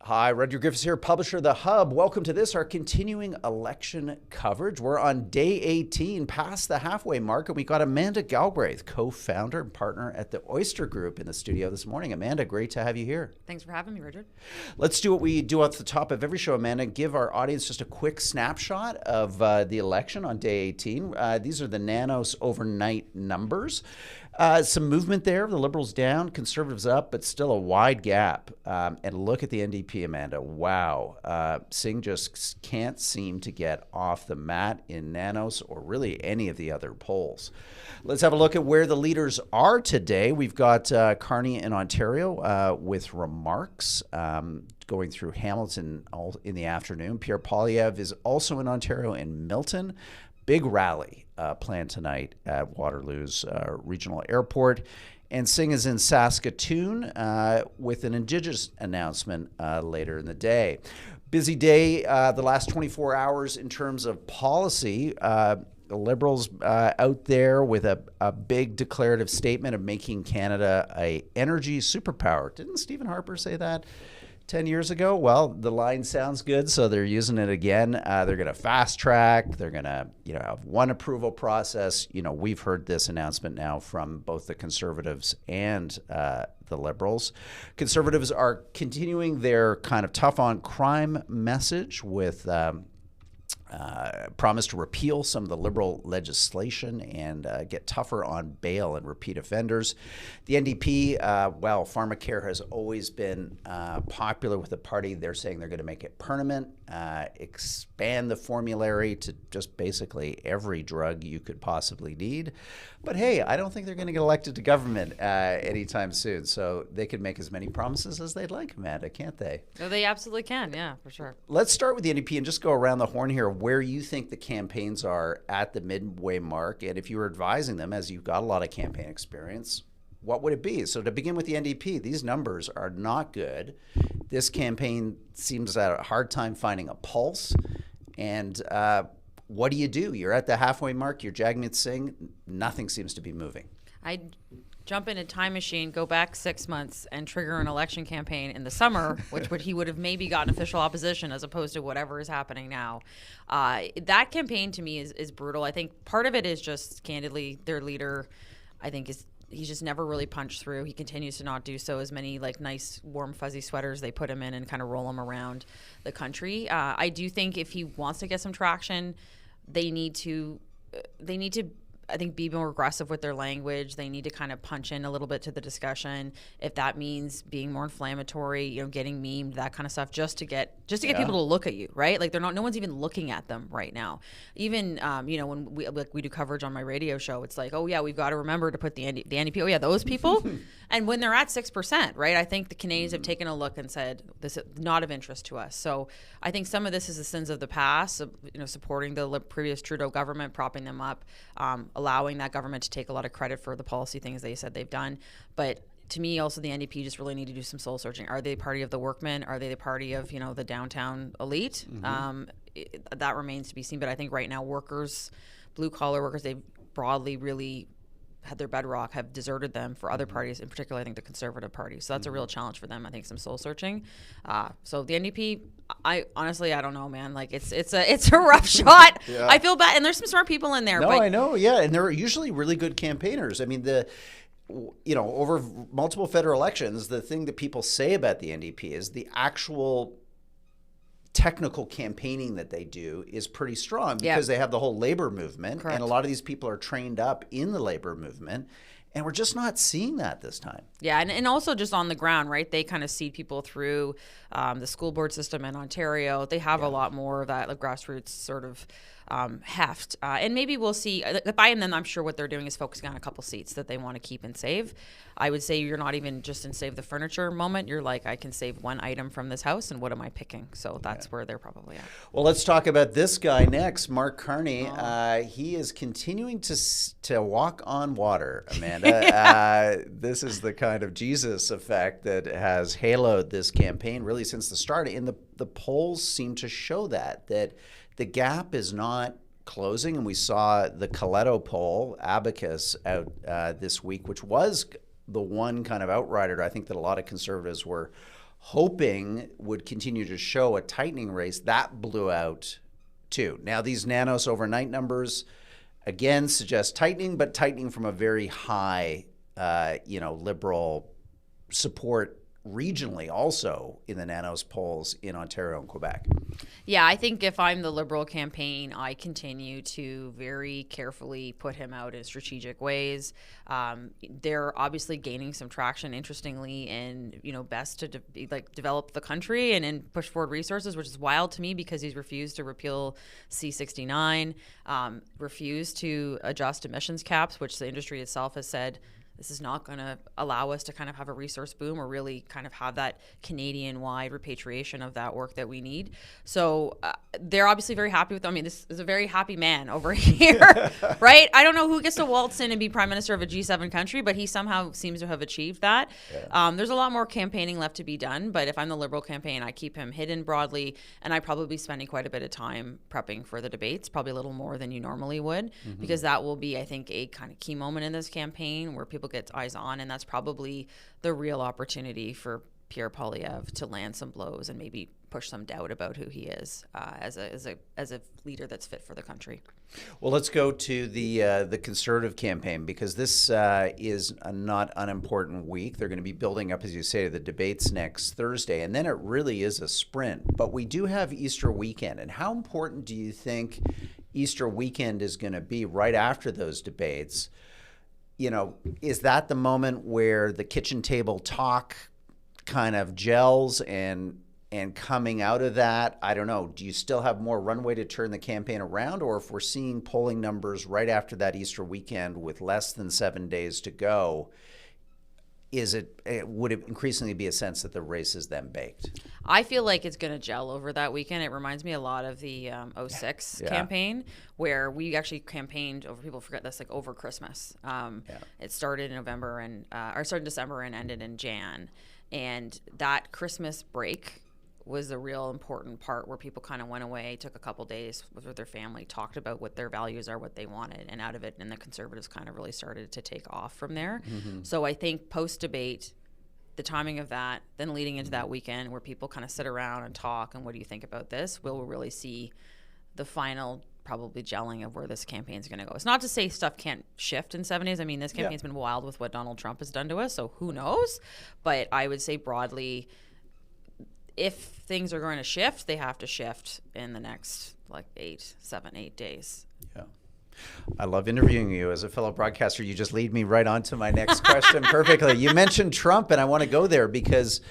Hi, Roger Griffiths here, publisher of The Hub. Welcome to this, our continuing election coverage. We're on day 18, past the halfway mark, and we got Amanda Galbraith, co-founder and partner at the Oyster Group, in the studio this morning. Amanda, great to have you here. Thanks for having me, Richard. Let's do what we do at the top of every show, Amanda. Give our audience just a quick snapshot of the election on day 18. These are the Nanos overnight numbers. Some movement there. The Liberals down, Conservatives up, but still a wide gap. And look at the NDP, Amanda. Wow. Singh just can't seem to get off the mat in Nanos or really any of the other polls. Let's have a look at where the leaders are today. We've got Carney in Ontario with remarks going through Hamilton in the afternoon. Pierre Poilievre is also in Ontario in Milton. Big rally planned tonight at Waterloo's regional airport. And Singh is in Saskatoon with an Indigenous announcement later in the day. Busy day the last 24 hours in terms of policy. The Liberals out there with a big declarative statement of making Canada an energy superpower. Didn't Stephen Harper say that 10 years ago? Well, the line sounds good, so they're using it again. They're going to fast track. They're going to, have one approval process. We've heard this announcement now from both the Conservatives and the Liberals. Conservatives are continuing their kind of tough on crime message with promise to repeal some of the Liberal legislation and get tougher on bail and repeat offenders. The NDP, pharmacare has always been popular with the party. They're saying they're going to make it permanent, expand the formulary to just basically every drug you could possibly need. But hey, I don't think they're going to get elected to government anytime soon, so they can make as many promises as they'd like, Amanda, can't they? No, they absolutely can, yeah, for sure. Let's start with the NDP and just go around the horn here where you think the campaigns are at the midway mark, and if you were advising them, as you've got a lot of campaign experience, what would it be? So to begin with the NDP, these numbers are not good. This campaign seems at a hard time finding a pulse, and what do? You're at the halfway mark, you're Jagmeet Singh, nothing seems to be moving. I'd jump in a time machine, go back 6 months, and trigger an election campaign in the summer, he would have maybe gotten official opposition as opposed to whatever is happening now. That campaign to me is brutal. I think part of it is just, candidly, their leader, I think, he's just never really punched through. He continues to not do so. As many nice warm fuzzy sweaters they put him in and kind of roll him around the country. I do think if he wants to get some traction, they need to I think be more aggressive with their language. They need to kind of punch in a little bit to the discussion. If that means being more inflammatory, getting memed, that kind of stuff, just to get people to look at you, right? No one's even looking at them right now. Even when we do coverage on my radio show, it's like, oh yeah, we've got to remember to put the NDP. Oh yeah, those people. And when they're at 6%, right? I think the Canadians have taken a look and said this is not of interest to us. So I think some of this is the sins of the past, supporting the previous Trudeau government, propping them up. Allowing that government to take a lot of credit for the policy things they said they've done. But to me, also, the NDP just really need to do some soul searching. Are they the party of the workmen? Are they the party of, the downtown elite? That remains to be seen. But I think right now, blue collar workers, they've broadly really had their bedrock, have deserted them for other parties, in particular, I think the Conservative Party. So that's a real challenge for them. I think some soul searching. So the NDP, I honestly, I don't know, man. It's a rough shot. Yeah. I feel bad, and there's some smart people in there. No, I know, yeah, and they're usually really good campaigners. I mean, over multiple federal elections, the thing that people say about the NDP is the actual technical campaigning that they do is pretty strong because they have the whole labor movement. Correct. And a lot of these people are trained up in the labor movement, and we're just not seeing that this time. Yeah, and also just on the ground, right? They kind of seed people through the school board system in Ontario. They have a lot more of that grassroots sort of heft. And maybe we'll see. By and then, I'm sure what they're doing is focusing on a couple seats that they want to keep and save. I would say you're not even just in save the furniture moment. You're like, I can save one item from this house, and what am I picking? So that's where they're probably at. Well, let's talk about this guy next, Mark Carney. He is continuing to walk on water, Amanda. This is the kind of Jesus effect that has haloed this campaign really since the start. And the polls seem to show that the gap is not closing. And we saw the Coletto poll, Abacus, out this week, which was the one kind of outrider I think that a lot of Conservatives were hoping would continue to show a tightening race, that blew out too. Now, these Nanos overnight numbers, again, suggest tightening, but tightening from a very high, Liberal support regionally also in the Nanos polls in Ontario and Quebec. Yeah, I think if I'm the Liberal campaign, I continue to very carefully put him out in strategic ways. They're obviously gaining some traction, interestingly, in best to develop the country and push forward resources, which is wild to me because he's refused to repeal C-69, refused to adjust emissions caps, which the industry itself has said this is not going to allow us to kind of have a resource boom or really kind of have that Canadian-wide repatriation of that work that we need. So they're obviously very happy with them. I mean, this is a very happy man over here, right? I don't know who gets to waltz in and be prime minister of a G7 country, but he somehow seems to have achieved that. Yeah. There's a lot more campaigning left to be done, but if I'm the Liberal campaign, I keep him hidden broadly, and I'd probably be spending quite a bit of time prepping for the debates, probably a little more than you normally would, because that will be, I think, a kind of key moment in this campaign where people get eyes on, and that's probably the real opportunity for Pierre Poilievre to land some blows and maybe push some doubt about who he is as a leader that's fit for the country. Well, let's go to the Conservative campaign, because this is a not unimportant week. They're going to be building up, as you say, to the debates next Thursday, and then it really is a sprint. But we do have Easter weekend, and how important do you think Easter weekend is going to be right after those debates? Is that the moment where the kitchen table talk kind of gels and coming out of that, I don't know, do you still have more runway to turn the campaign around? Or if we're seeing polling numbers right after that Easter weekend with less than 7 days to go, would it increasingly be a sense that the race is then baked? I feel like it's going to gel over that weekend. It reminds me a lot of the 06 campaign, where we actually campaigned over, people forget this, like over Christmas. It started in November started in December and ended in Jan. And that Christmas break was the real important part where people kind of went away, took a couple days with their family, talked about what their values are, what they wanted, and out of it, and the Conservatives kind of really started to take off from there. So I think post-debate, the timing of that, then leading into that weekend where people kind of sit around and talk, and what do you think about this, we'll really see the final probably gelling of where this campaign's going to go. It's not to say stuff can't shift in 7 days. I mean, this campaign's been wild with what Donald Trump has done to us, so who knows? But I would say broadly, if things are going to shift, they have to shift in the next 8 days. Yeah. I love interviewing you as a fellow broadcaster. You just lead me right on to my next question perfectly. You mentioned Trump, and I want to go there because,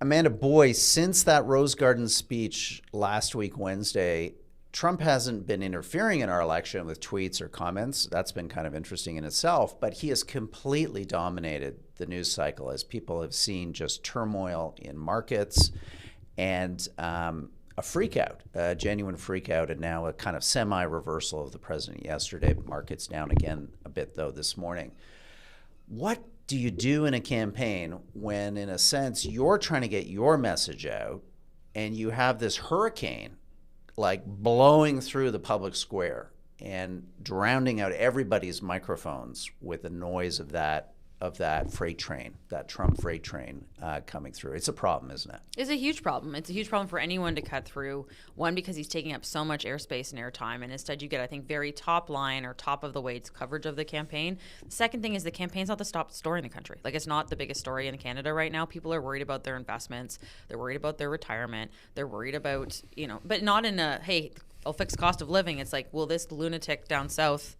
Amanda, boy, since that Rose Garden speech last week, Wednesday, Trump hasn't been interfering in our election with tweets or comments. That's been kind of interesting in itself, but he has completely dominated the news cycle as people have seen just turmoil in markets and a freak out, a genuine freak out, and now a kind of semi-reversal of the president yesterday. Markets down again a bit, though, this morning. What do you do in a campaign when, in a sense, you're trying to get your message out and you have this hurricane like blowing through the public square and drowning out everybody's microphones with the noise of that freight train, that Trump freight train coming through? It's a problem, isn't it? It's a huge problem. It's a huge problem for anyone to cut through. One, because he's taking up so much airspace and airtime, and instead you get, I think, very top line or top of the weights coverage of the campaign. The second thing is the campaign's not the top story in the country. Like, it's not the biggest story in Canada right now. People are worried about their investments. They're worried about their retirement. They're worried about, but not in a, hey, I'll fix cost of living. It's like, will this lunatic down south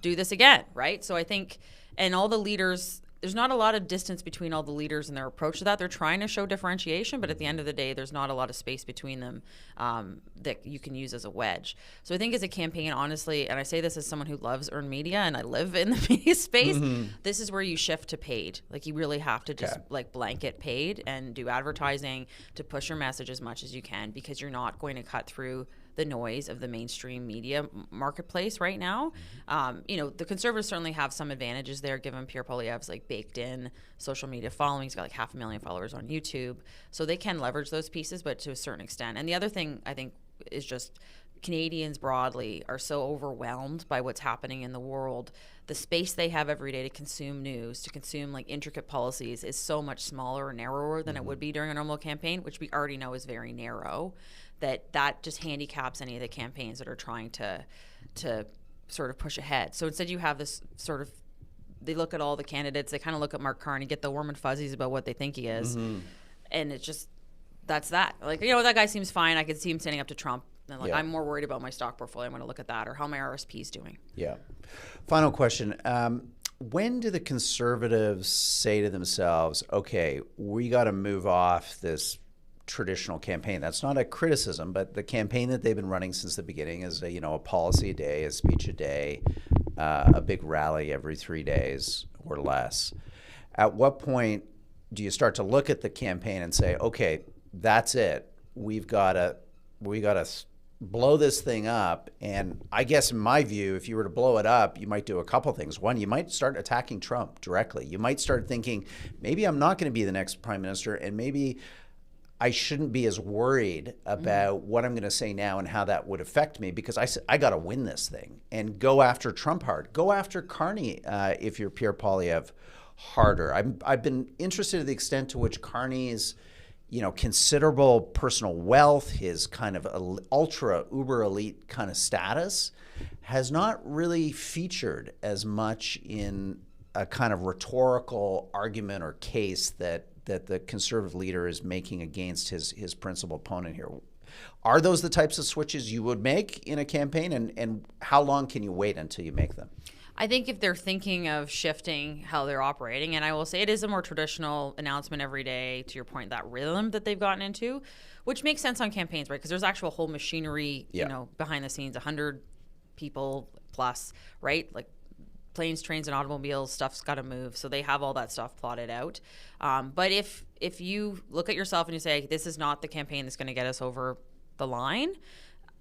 do this again, right? So I think, and all the leaders, there's not a lot of distance between all the leaders and their approach to that. They're trying to show differentiation, but at the end of the day, there's not a lot of space between them that you can use as a wedge. So I think as a campaign, honestly, and I say this as someone who loves earned media and I live in the media space, this is where you shift to paid. Like, you really have to just blanket paid and do advertising to push your message as much as you can, because you're not going to cut through the noise of the mainstream media marketplace right now. The Conservatives certainly have some advantages there, given Pierre Poilievre's baked in social media following. He's got 500,000 followers on YouTube. So they can leverage those pieces, but to a certain extent. And the other thing I think is just Canadians broadly are so overwhelmed by what's happening in the world. The space they have every day to consume news, to consume like intricate policies, is so much smaller and narrower than it would be during a normal campaign, which we already know is very narrow. That just handicaps any of the campaigns that are trying to sort of push ahead. So instead, you have this sort of, they look at all the candidates, they kind of look at Mark Carney, get the warm and fuzzies about what they think he is, and it's just, that's that. Like, you know, that guy seems fine. I could see him standing up to Trump. And like, I'm more worried about my stock portfolio. I'm going to look at that, or how my RSP is doing. Yeah. Final question. When do the Conservatives say to themselves, okay, we got to move off this traditional campaign? That's not a criticism, but the campaign that they've been running since the beginning is a policy a day, a speech a day, a big rally every 3 days or less. At what point do you start to look at the campaign and say, okay, that's it. We got to blow this thing up? And I guess in my view, if you were to blow it up, you might do a couple things. One, you might start attacking Trump directly. You might start thinking, maybe I'm not going to be the next prime minister, and maybe I shouldn't be as worried about what I'm going to say now and how that would affect me, because I got to win this thing, and go after Trump hard. Go after Carney if you're Pierre Poilievre harder. I've been interested in the extent to which Carney's considerable personal wealth, his kind of ultra uber elite kind of status, has not really featured as much in a kind of rhetorical argument or case that the Conservative leader is making against his principal opponent here. Are those the types of switches you would make in a campaign, and how long can you wait until you make them? I think if they're thinking of shifting how they're operating, and I will say it is a more traditional announcement every day, to your point, that rhythm that they've gotten into, which makes sense on campaigns, right? Because there's actual whole machinery, behind the scenes, 100 people plus, right? Like planes, trains, and automobiles, stuff's got to move. So they have all that stuff plotted out. But if you look at yourself and you say, this is not the campaign that's going to get us over the line,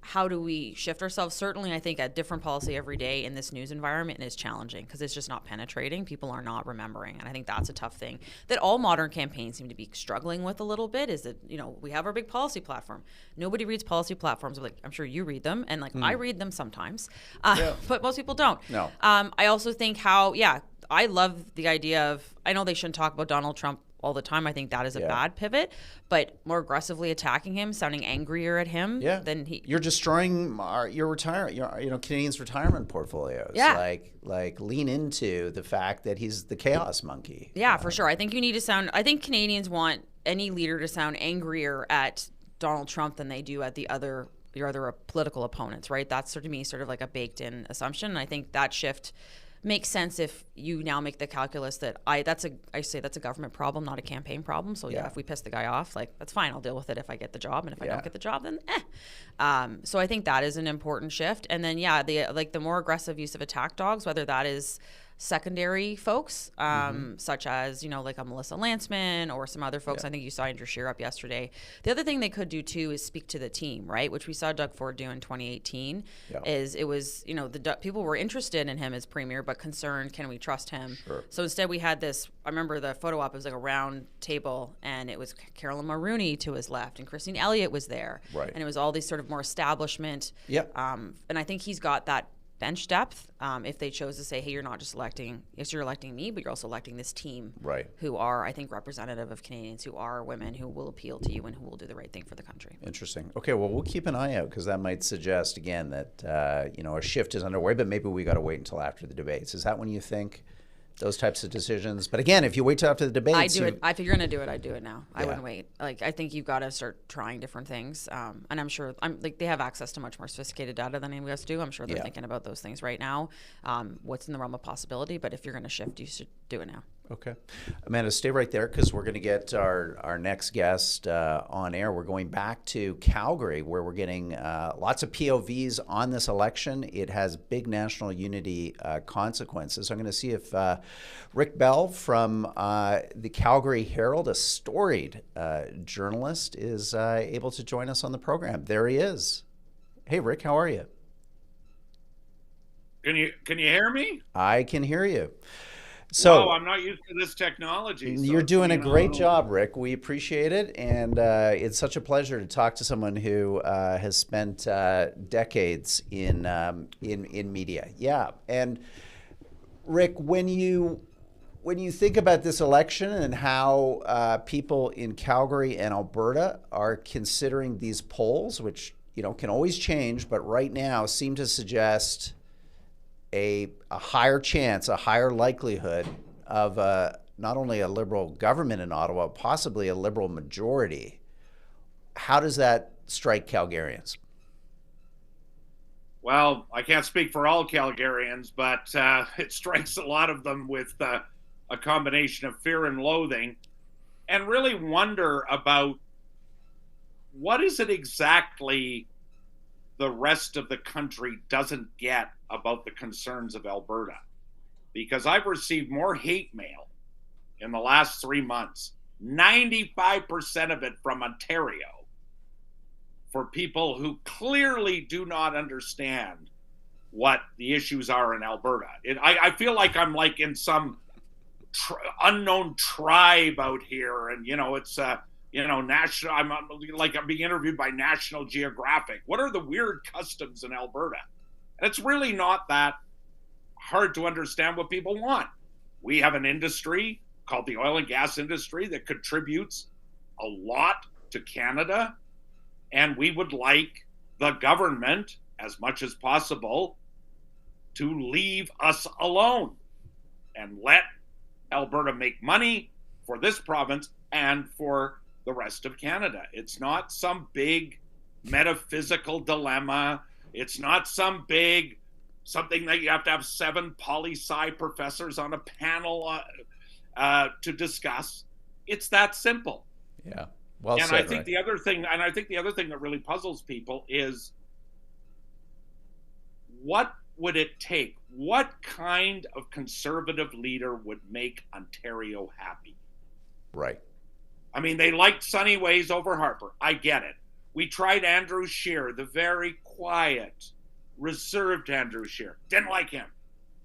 how do we shift ourselves? Certainly, I think a different policy every day in this news environment is challenging, because it's just not penetrating. People are not remembering. And I think that's a tough thing that all modern campaigns seem to be struggling with a little bit, is that, we have our big policy platform. Nobody reads policy platforms. Like, I'm sure you read them, and I read them sometimes, but most people don't. No. I also think I love the idea of, I know they shouldn't talk about Donald Trump all the time. I think that is a bad pivot, but more aggressively attacking him, sounding angrier at him than he. You're destroying your Canadians' retirement portfolios. Yeah. Like lean into the fact that he's the chaos monkey. Yeah, for sure. I think you need to sound. I think Canadians want any leader to sound angrier at Donald Trump than they do at your other political opponents. Right. That's to me sort of like a baked-in assumption. And I think that shift makes sense if you now make the calculus that I say that's a government problem, not a campaign problem. So if we piss the guy off, like, that's fine. I'll deal with it if I get the job, and if I don't get the job, then so I think that is an important shift. And then the more aggressive use of attack dogs, whether that is secondary folks, such as, like a Melissa Lanceman or some other folks. I think you saw Andrew Scheer up yesterday. The other thing they could do too is speak to the team, right? Which we saw Doug Ford do in 2018. Is it was, people were interested in him as premier, but concerned, can we trust him? Sure. So instead we had this, I remember the photo op, it was like a round table, and it was Carolyn Mulroney to his left, and Christine Elliott was there. Right. And it was all these sort of more establishment. And I think he's got that bench depth, if they chose to say, hey, you're not just electing, yes, you're electing me, but you're also electing this team, right, who are, I think, representative of Canadians, who are women, who will appeal to you, and who will do the right thing for the country. Interesting. Okay, well, we'll keep an eye out, because that might suggest, again, that a shift is underway, but maybe we got to wait until after the debates. Is that when you think those types of decisions? But again, if you wait till after the debates, I do it. If you're going to do it, I'd do it now. I wouldn't wait. Like, I think you've got to start trying different things. And I'm sure, they have access to much more sophisticated data than any of us do. I'm sure they're thinking about those things right now. What's in the realm of possibility? But if you're going to shift, you should do it now. Okay. Amanda, stay right there, because we're going to get our next guest on air. We're going back to Calgary, where we're getting lots of POVs on this election. It has big national unity consequences. So I'm going to see if Rick Bell from the Calgary Herald, a storied journalist, is able to join us on the program. There he is. Hey, Rick, how are you? Can you hear me? I can hear you. So Wow, I'm not used to this technology, so you're it's doing a you great know. job, Rick. We appreciate it, and it's such a pleasure to talk to someone who has spent decades in media. Yeah, and Rick, when you think about this election and how people in Calgary and Alberta are considering these polls, which can always change, but right now seem to suggest a higher chance, a higher likelihood of not only a Liberal government in Ottawa, possibly a Liberal majority. How does that strike Calgarians? Well, I can't speak for all Calgarians, but it strikes a lot of them with a combination of fear and loathing, and really wonder about what is it exactly the rest of the country doesn't get about the concerns of Alberta. Because I've received more hate mail in the last 3 months, 95% of it from Ontario, for people who clearly do not understand what the issues are in Alberta. I feel like I'm like in some unknown tribe out here, and it's national. I'm like I'm being interviewed by National Geographic. What are the weird customs in Alberta? And it's really not that hard to understand what people want. We have an industry called the oil and gas industry that contributes a lot to Canada, and we would like the government, as much as possible, to leave us alone and let Alberta make money for this province and for the rest of Canada. It's not some big metaphysical dilemma. It's not some big something that you have to have 7 poli-sci professors on a panel to discuss. It's that simple. Yeah. Well And I said, think Rick. the other thing, and I think the other thing that really puzzles people is what would it take? What kind of conservative leader would make Ontario happy? Right. I mean, they liked Sunny Ways over Harper. I get it. We tried Andrew Scheer, the very quiet, reserved Andrew Scheer. Didn't like him.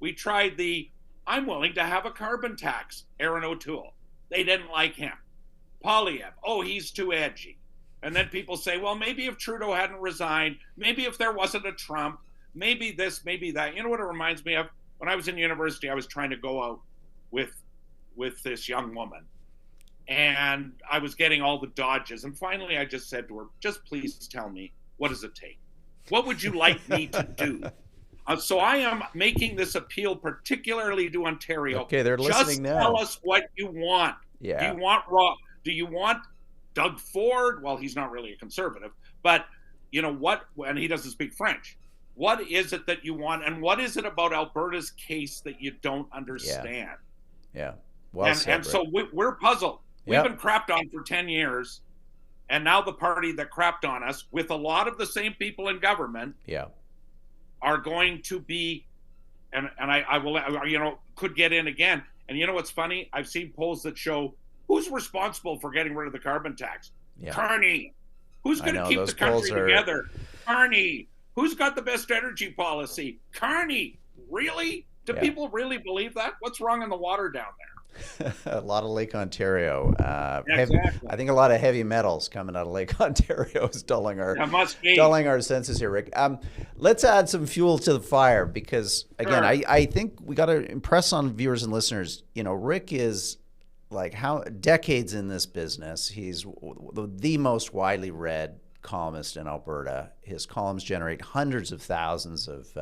We tried the I'm willing to have a carbon tax, Aaron O'Toole. They didn't like him. Polyev, oh, he's too edgy. And then people say, well, maybe if Trudeau hadn't resigned, maybe if there wasn't a Trump, maybe this, maybe that. You know what it reminds me of? When I was in university, I was trying to go out with this young woman. And I was getting all the dodges. And finally, I just said to her, just please tell me, what does it take? What would you like me to do? So I am making this appeal particularly to Ontario. Okay, they're listening Just tell now. us what you want. Do Yeah. you want Do you want Doug Ford? Well, he's not really a conservative, but what? And he doesn't speak French. What is it that you want, and what is it about Alberta's case that you don't Yeah. understand? Yeah. Well And said, so Rick. we're puzzled. We've been Yep. crapped on for 10 years, and now the party that crapped on us, with a lot of the same people in government, Yeah. are going to be, and I will, could get in again. And you know what's funny? I've seen polls that show who's responsible for getting rid of the carbon tax. Yeah. Carney. Who's I going to know keep those the country polls are. together? Carney. Who's got the best energy policy? Carney. Really? Do Yeah. people really believe that? What's wrong in the water down there? A lot of Lake Ontario. Exactly. I think a lot of heavy metals coming out of Lake Ontario is That must be. dulling our senses here, Rick. Let's add some fuel to the fire because, again, Sure. I think we got to impress on viewers and listeners. Rick is like how decades in this business. He's the most widely read columnist in Alberta. His columns generate hundreds of thousands of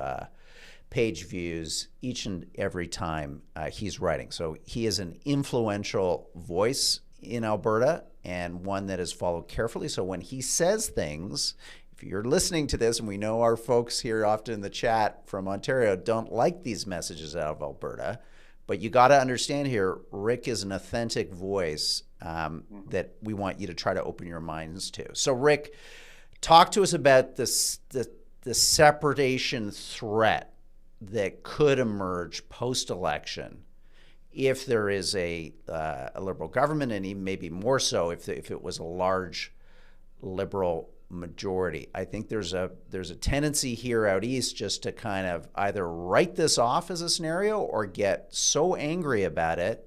page views each and every time he's writing. So he is an influential voice in Alberta and one that is followed carefully. So when he says things, if you're listening to this, and we know our folks here often in the chat from Ontario don't like these messages out of Alberta, but you got to understand here, Rick is an authentic voice that we want you to try to open your minds to. So Rick, talk to us about this, the separation threat that could emerge post-election if there is a Liberal government, and even maybe more so if it was a large Liberal majority. I think there's a tendency here out east just to kind of either write this off as a scenario or get so angry about it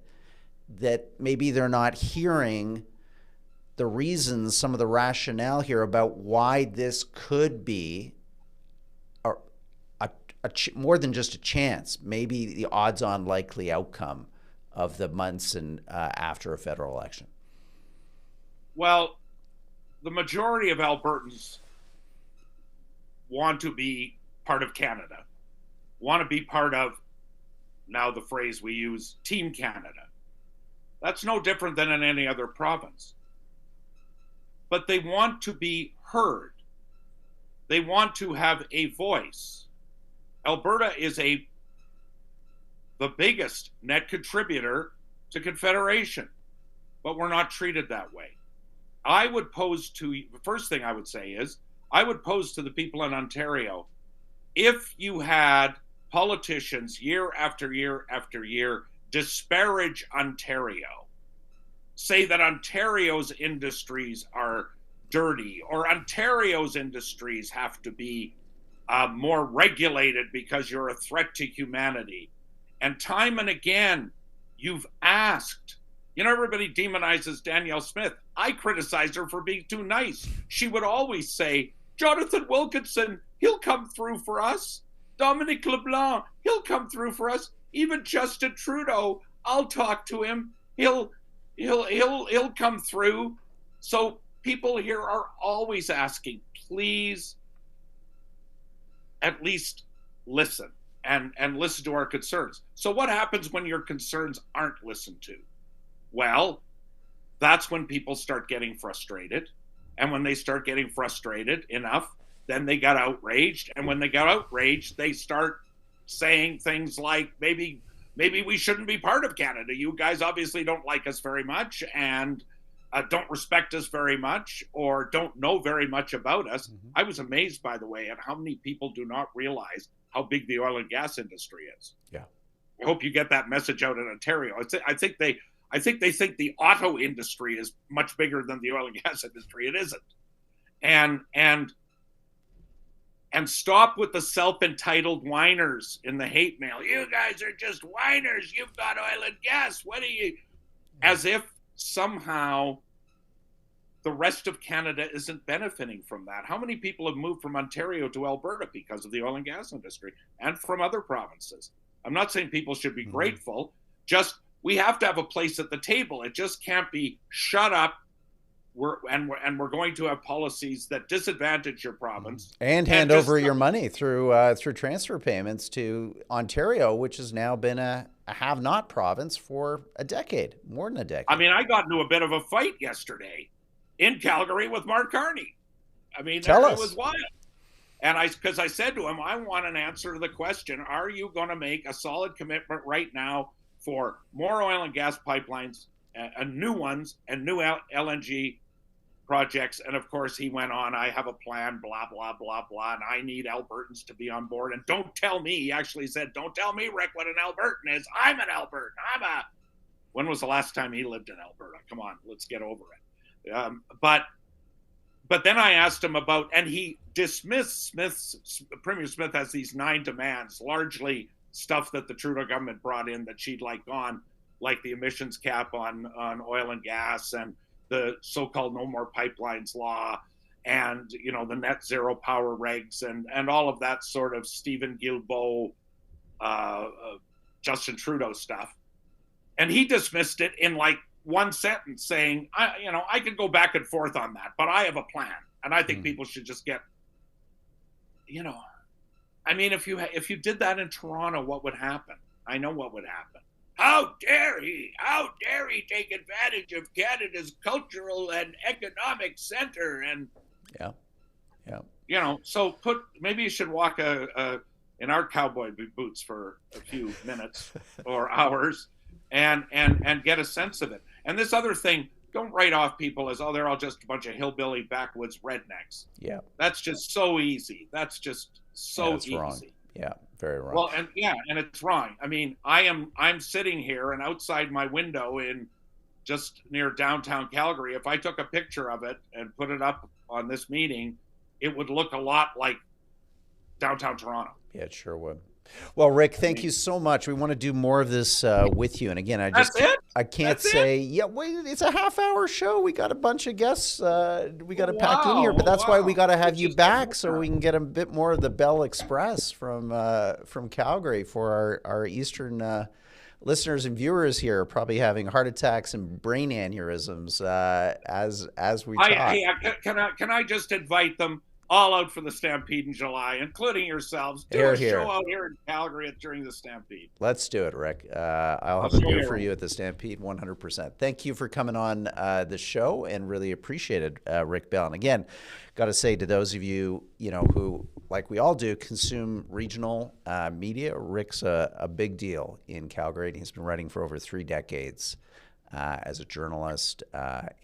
that maybe they're not hearing the reasons, some of the rationale here about why this could be more than just a chance, maybe the odds-on likely outcome of the months and after a federal election. Well, the majority of Albertans want to be part of Canada, want to be part of, now the phrase we use, Team Canada. That's no different than in any other province. But they want to be heard. They want to have a voice. Alberta is the biggest net contributor to Confederation, but we're not treated that way. I would pose to, the first thing I would say is, I would pose to the people in Ontario, if you had politicians year after year after year disparage Ontario, say that Ontario's industries are dirty, or Ontario's industries have to be more regulated because you're a threat to humanity. And time and again, you've asked, everybody demonizes Danielle Smith. I criticized her for being too nice. She would always say, Jonathan Wilkinson, he'll come through for us. Dominic LeBlanc, he'll come through for us. Even Justin Trudeau, I'll talk to him. He'll come through. So people here are always asking, please at least listen and listen to our concerns. So what happens when your concerns aren't listened to? Well, that's when people start getting frustrated. And when they start getting frustrated enough, then they got outraged. And when they got outraged, they start saying things like, maybe we shouldn't be part of Canada. You guys obviously don't like us very much and don't respect us very much, or don't know very much about us. Mm-hmm. I was amazed, by the way, at how many people do not realize how big the oil and gas industry is. Yeah. I hope you get that message out in Ontario. I think they think the auto industry is much bigger than the oil and gas industry. It isn't. And stop with the self-entitled whiners in the hate mail. You guys are just whiners. You've got oil and gas. What are you? As if somehow the rest of Canada isn't benefiting from that. How many people have moved from Ontario to Alberta because of the oil and gas industry, and from other provinces? I'm not saying people should be grateful. Just, we have to have a place at the table. It just can't be shut up. We're going to have policies that disadvantage your province and hand over your money through transfer payments to Ontario, which has now been a have-not province for a decade, more than a decade. I mean, I got into a bit of a fight yesterday in Calgary with Mark Carney. I mean, it was wild. And because I said to him, I want an answer to the question: are you going to make a solid commitment right now for more oil and gas pipelines, new ones, and new LNG projects? And of course, he went on, I have a plan, blah, blah, blah, blah, and I need Albertans to be on board. And don't tell me, he actually said, don't tell me, Rick, what an Albertan is. I'm an Albertan. When was the last time he lived in Alberta? Come on, let's get over it. But then I asked him about, and he dismissed Premier Smith has these 9 demands, largely stuff that the Trudeau government brought in that she'd like gone, like the emissions cap on oil and gas, and the so-called no more pipelines law, and the net zero power regs, and all of that sort of Stephen Guilbeault, Justin Trudeau stuff. And he dismissed it in like one sentence, saying, I could go back and forth on that, but I have a plan, and I think people should just get, I mean, if you did that in Toronto, what would happen? I know what would happen. How dare he take advantage of Canada's cultural and economic center? And so maybe you should walk in our cowboy boots for a few minutes or hours and get a sense of it. And this other thing, don't write off people as, they're all just a bunch of hillbilly backwoods rednecks. Yeah. That's just so easy. That's just so easy. Wrong. Yeah, very wrong. Well, and it's wrong. I mean, I'm sitting here, and outside my window in just near downtown Calgary, if I took a picture of it and put it up on this meeting, it would look a lot like downtown Toronto. Yeah, it sure would. Well, Rick, thank you so much. We want to do more of this with you. And again, I That's it? I can't That's say, yeah, wait, it's a half-hour show. We got a bunch of guests we got to pack in here, but that's why we got to have you back so we can get a bit more of the Bell Express from Calgary for our Eastern listeners and viewers here, probably having heart attacks and brain aneurysms as we talk. Can I just invite them all out for the Stampede in July, including yourselves? Do a show out here in Calgary during the Stampede. Let's do it, Rick. I'll have a beer for you at the Stampede, 100%. Thank you for coming on the show, and really appreciated Rick Bell. And again, got to say to those of you, who, like we all do, consume regional media, Rick's a big deal in Calgary, and he's been writing for over 3 decades. As a journalist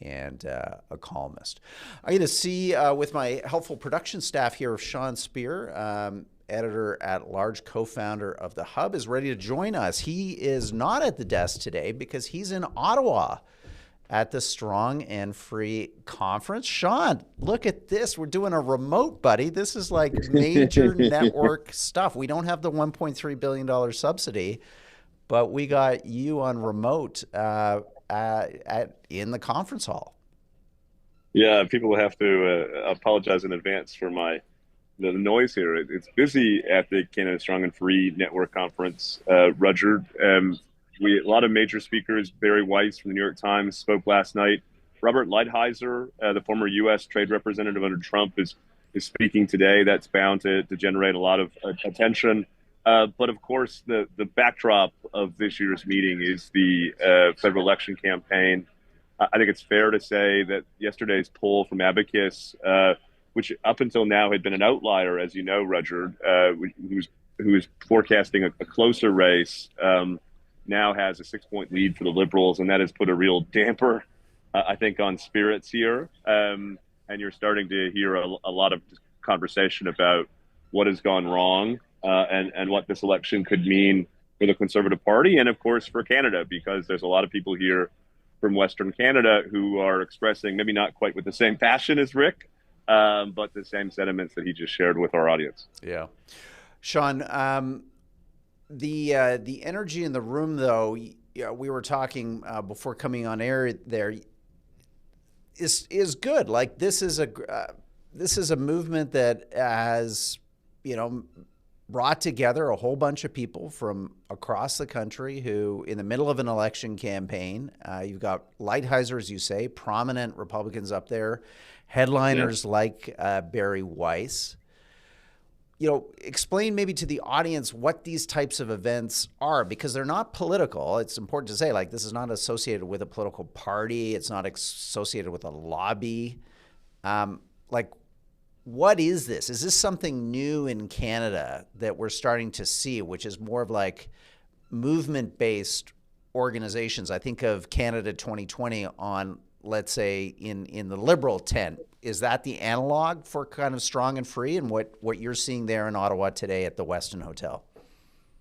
and a columnist. I'm going to see with my helpful production staff here, Sean Spear, editor-at-large, co-founder of The Hub, is ready to join us. He is not at the desk today because he's in Ottawa at the Strong and Free Conference. Sean, look at this. We're doing a remote, buddy. This is like major network stuff. We don't have the $1.3 billion subsidy, but we got you on remote in the conference hall. Yeah, people have to apologize in advance for the noise here. It's busy at the Canada Strong and Free Network Conference, Rudyard. A lot of major speakers. Barry Weiss from the New York Times spoke last night. Robert Lighthizer, the former U.S. trade representative under Trump, is speaking today. That's bound to generate a lot of attention. But of course, the backdrop of this year's meeting is the federal election campaign. I think it's fair to say that yesterday's poll from Abacus, which up until now had been an outlier, as you know, Rudyard, who was forecasting a closer race, now has a 6-point lead for the Liberals, and that has put a real damper, I think, on spirits here. And you're starting to hear a lot of conversation about what has gone wrong. And what this election could mean for the Conservative Party and, of course, for Canada, because there's a lot of people here from Western Canada who are expressing, maybe not quite with the same passion as Rick, but the same sentiments that he just shared with our audience. Yeah. Sean, the energy in the room, though, we were talking before coming on air there, is good. Like, this is a movement that has, brought together a whole bunch of people from across the country who, in the middle of an election campaign, you've got Lighthizer, as you say, prominent Republicans up there, headliners like Barry Weiss. Explain maybe to the audience what these types of events are, because they're not political. It's important to say, like, this is not associated with a political party. It's not associated with a lobby. What is this? Is this something new in Canada that we're starting to see, which is more of like movement-based organizations? I think of Canada 2020 on, let's say, in the Liberal tent. Is that the analog for kind of Strong and Free and what you're seeing there in Ottawa today at the Westin Hotel?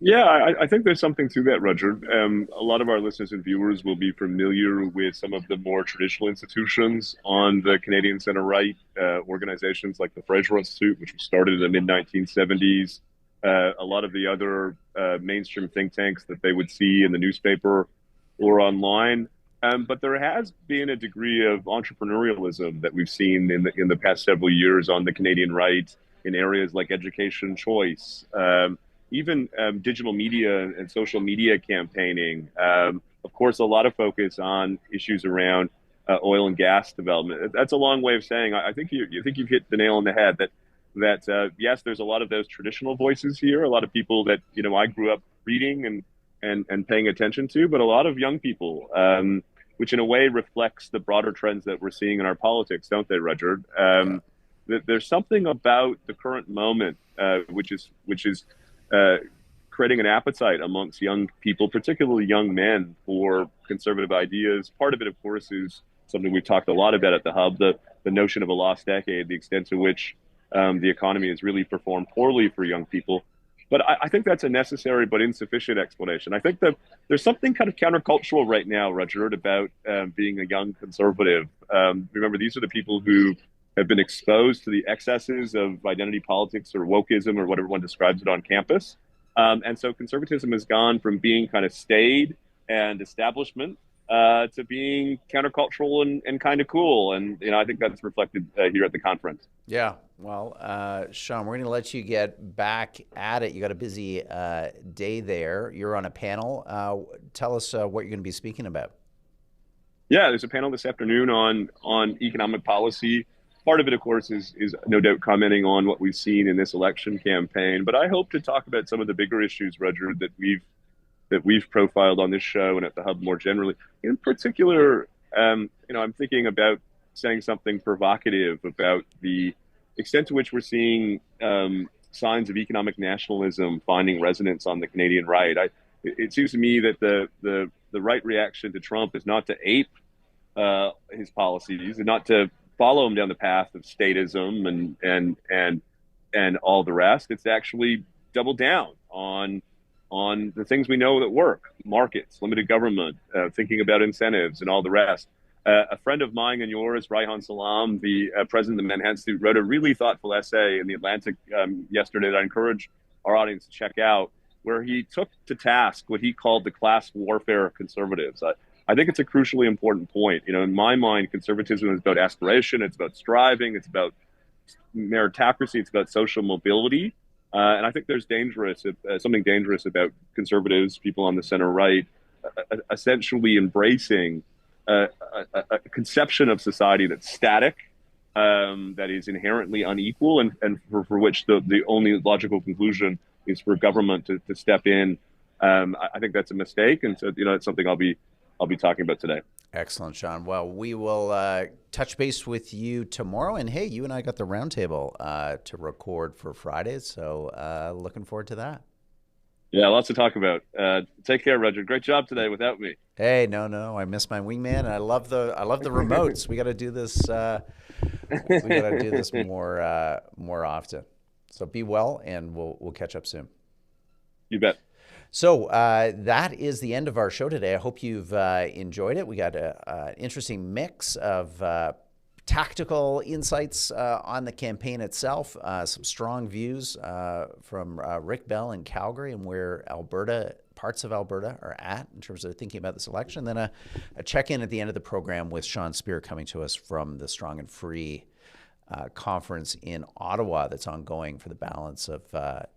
Yeah, I think there's something to that, Rudyard. A lot of our listeners and viewers will be familiar with some of the more traditional institutions on the Canadian center-right, organizations like the Fraser Institute, which was started in the mid-1970s, a lot of the other mainstream think tanks that they would see in the newspaper or online. But there has been a degree of entrepreneurialism that we've seen in the past several years on the Canadian right in areas like education choice, even digital media and social media campaigning. Of course, a lot of focus on issues around oil and gas development. That's a long way of saying I think you've hit the nail on the head. That yes, there's a lot of those traditional voices here. A lot of people that I grew up reading and paying attention to, but a lot of young people, which in a way reflects the broader trends that we're seeing in our politics, don't they, Rudyard? There's something about the current moment, which is creating an appetite amongst young people, particularly young men, for conservative ideas. Part of it, of course, is something we've talked a lot about at the Hub, the notion of a lost decade, the extent to which the economy has really performed poorly for young people. But I think that's a necessary but insufficient explanation. I think that there's something kind of countercultural right now, Rudyard, about being a young conservative. Remember, these are the people who have been exposed to the excesses of identity politics or wokeism or whatever one describes it on campus. And so conservatism has gone from being kind of staid and establishment to being countercultural and kind of cool. And, I think that's reflected here at the conference. Yeah. Well, Sean, we're going to let you get back at it. You got a busy day there. You're on a panel. Tell us what you're going to be speaking about. Yeah, there's a panel this afternoon on economic policy. Part of it, of course, is no doubt commenting on what we've seen in this election campaign. But I hope to talk about some of the bigger issues, Roger, that we've profiled on this show and at the Hub more generally. In particular, I'm thinking about saying something provocative about the extent to which we're seeing signs of economic nationalism finding resonance on the Canadian right. It seems to me that the right reaction to Trump is not to ape his policies and not to follow him down the path of statism and all the rest. It's to actually double down on the things we know that work: markets, limited government, thinking about incentives, and all the rest. A friend of mine and yours, Raihan Salam, the president of the Manhattan Institute, wrote a really thoughtful essay in The Atlantic yesterday that I encourage our audience to check out, where he took to task what he called the class warfare of conservatives. I think it's a crucially important point. In my mind, conservatism is about aspiration, it's about striving, it's about meritocracy, it's about social mobility. And I think there's something dangerous about conservatives, people on the center right, essentially embracing a conception of society that's static, that is inherently unequal, and for which the only logical conclusion is for government to step in. I think that's a mistake, and so it's something I'll be talking about today. Excellent, Sean. Well, we will touch base with you tomorrow. And hey, you and I got the roundtable to record for Friday, so looking forward to that. Yeah, lots to talk about. Take care, Roger. Great job today without me. Hey, no, I miss my wingman. And I love the remotes. We got to do this. We got to do this more often. So be well, and we'll catch up soon. You bet. So that is the end of our show today. I hope you've enjoyed it. We got an interesting mix of tactical insights on the campaign itself, some strong views from Rick Bell in Calgary and where parts of Alberta are at in terms of thinking about this election. Then a check-in at the end of the program with Sean Speer coming to us from the Strong and Free conference in Ottawa that's ongoing for the balance of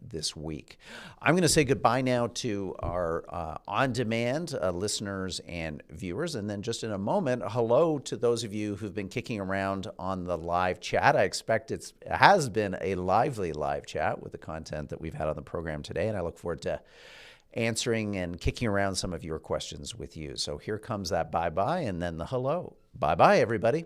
this week. I'm going to say goodbye now to our on-demand listeners and viewers, and then just in a moment, hello to those of you who've been kicking around on the live chat. I expect it has been a lively live chat with the content that we've had on the program today, and I look forward to answering and kicking around some of your questions with you. So here comes that bye-bye and then the hello. Bye-bye, everybody.